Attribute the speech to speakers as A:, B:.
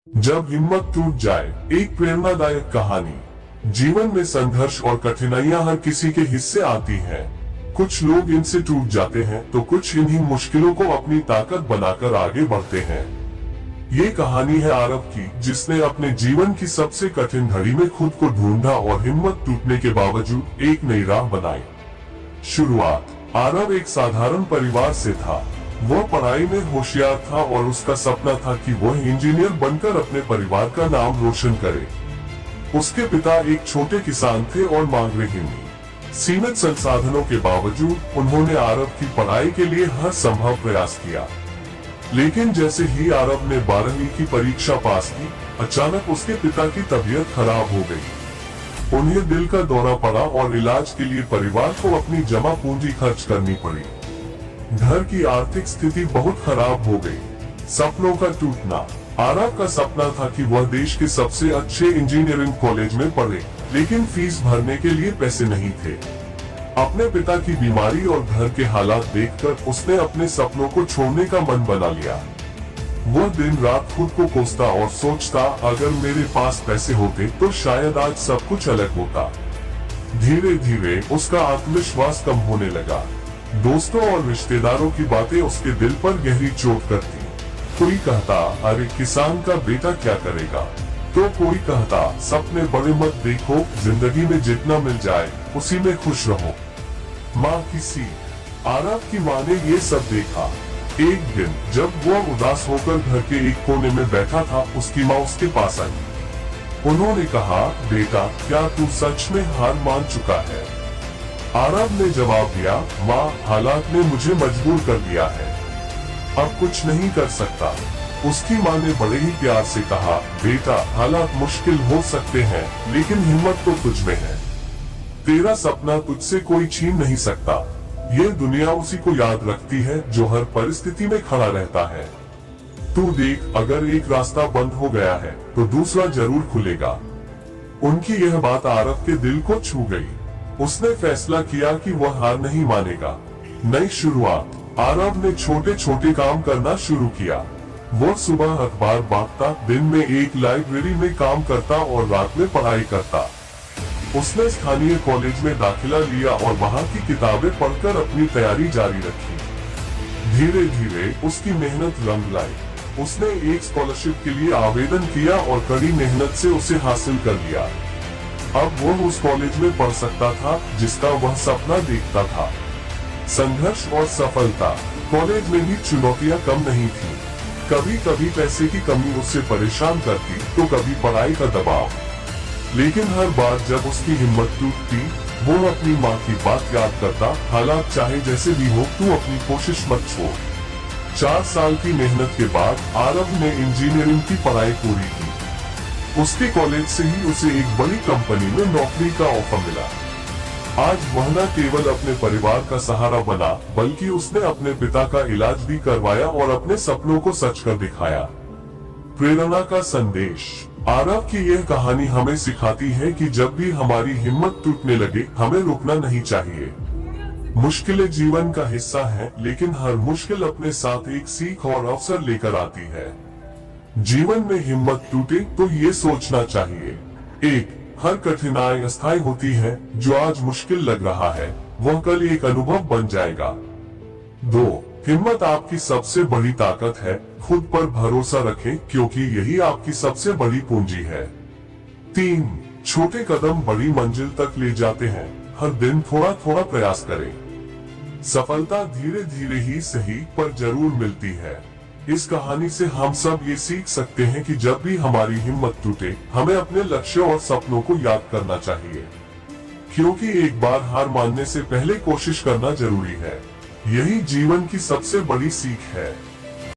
A: जब हिम्मत टूट जाए, एक प्रेरणादायक कहानी। जीवन में संघर्ष और कठिनाइयां हर किसी के हिस्से आती हैं। कुछ लोग इनसे टूट जाते हैं तो कुछ इन्हीं मुश्किलों को अपनी ताकत बनाकर आगे बढ़ते हैं। ये कहानी है आरव की, जिसने अपने जीवन की सबसे कठिन घड़ी में खुद को ढूंढा और हिम्मत टूटने के बावजूद एक नई राह बनाई। शुरुआत। आरव एक साधारण परिवार से था। वह पढ़ाई में होशियार था और उसका सपना था कि वह इंजीनियर बनकर अपने परिवार का नाम रोशन करे। उसके पिता एक छोटे किसान थे और मां गृहिणी। सीमित संसाधनों के बावजूद उन्होंने आरव की पढ़ाई के लिए हर संभव प्रयास किया। लेकिन जैसे ही आरव ने 12वीं की परीक्षा पास की, अचानक उसके पिता की तबीयत खराब हो गई। उन्हें दिल का दौरा पड़ा और इलाज के लिए परिवार को अपनी जमा पूंजी खर्च करनी पड़ी। घर की आर्थिक स्थिति बहुत खराब हो गई। सपनों का टूटना। आरव का सपना था कि वह देश के सबसे अच्छे इंजीनियरिंग कॉलेज में पढ़े, लेकिन फीस भरने के लिए पैसे नहीं थे। अपने पिता की बीमारी और घर के हालात देखकर उसने अपने सपनों को छोड़ने का मन बना लिया। वह दिन रात खुद को कोसता और सोचता, अगर मेरे पास पैसे होते तो शायद आज सब कुछ अलग होता। धीरे धीरे उसका आत्मविश्वास कम होने लगा। दोस्तों और रिश्तेदारों की बातें उसके दिल पर गहरी चोट करती। कोई कहता, अरे किसान का बेटा क्या करेगा, तो कोई कहता, सपने बड़े मत देखो, जिंदगी में जितना मिल जाए उसी में खुश रहो। माँ की सीख। आरव की माँ ने ये सब देखा। एक दिन जब वह उदास होकर घर के एक कोने में बैठा था, उसकी माँ उसके पास आई। उन्होंने कहा, बेटा क्या तू सच में हार मान चुका है? आरव ने जवाब दिया, माँ हालात ने मुझे मजबूर कर दिया है, अब कुछ नहीं कर सकता। उसकी माँ ने बड़े ही प्यार से कहा, बेटा हालात मुश्किल हो सकते हैं, लेकिन हिम्मत तो तुझ में है। तेरा सपना तुझसे कोई छीन नहीं सकता। ये दुनिया उसी को याद रखती है जो हर परिस्थिति में खड़ा रहता है। तू देख, अगर एक रास्ता बंद हो गया है तो दूसरा जरूर खुलेगा। उनकी यह बात आरव के दिल को छू गई। उसने फैसला किया कि वह हार नहीं मानेगा। नई शुरुआत। आरव ने छोटे छोटे काम करना शुरू किया। वो सुबह अखबार बांटता, दिन में एक लाइब्रेरी में काम करता और रात में पढ़ाई करता। उसने स्थानीय कॉलेज में दाखिला लिया और वहाँ की किताबें पढ़कर अपनी तैयारी जारी रखी। धीरे धीरे उसकी मेहनत रंग लाई। उसने एक स्कॉलरशिप के लिए आवेदन किया और कड़ी मेहनत से उसे हासिल कर लिया। अब वो उस कॉलेज में पढ़ सकता था जिसका वह सपना देखता था। संघर्ष और सफलता। कॉलेज में भी चुनौतियां कम नहीं थी। कभी कभी पैसे की कमी उससे परेशान करती, तो कभी पढ़ाई का दबाव। लेकिन हर बार जब उसकी हिम्मत टूटती, वो अपनी माँ की बात याद करता, हालात चाहे जैसे भी हो, तू अपनी कोशिश मत छोड़। 4 साल की मेहनत के बाद आरव ने इंजीनियरिंग की पढ़ाई पूरी की। उसके कॉलेज से ही उसे एक बड़ी कंपनी में नौकरी का ऑफर मिला। आज वह न केवल अपने परिवार का सहारा बना, बल्कि उसने अपने पिता का इलाज भी करवाया और अपने सपनों को सच कर दिखाया। प्रेरणा का संदेश। आरव की यह कहानी हमें सिखाती है कि जब भी हमारी हिम्मत टूटने लगे, हमें रुकना नहीं चाहिए। मुश्किलें जीवन का हिस्सा हैं, लेकिन हर मुश्किल अपने साथ एक सीख और अवसर लेकर आती है। जीवन में हिम्मत टूटे तो ये सोचना चाहिए, 1. हर कठिनाई अस्थायी होती है। जो आज मुश्किल लग रहा है, वह कल एक अनुभव बन जाएगा। 2. हिम्मत आपकी सबसे बड़ी ताकत है। खुद पर भरोसा रखें, क्योंकि यही आपकी सबसे बड़ी पूंजी है। 3. छोटे कदम बड़ी मंजिल तक ले जाते हैं। हर दिन थोड़ा थोड़ा प्रयास करें। सफलता धीरे धीरे ही सही, पर जरूर मिलती है। इस कहानी से हम सब ये सीख सकते हैं कि जब भी हमारी हिम्मत टूटे, हमें अपने लक्ष्य और सपनों को याद करना चाहिए, क्योंकि एक बार हार मानने से पहले कोशिश करना जरूरी है। यही जीवन की सबसे बड़ी सीख है।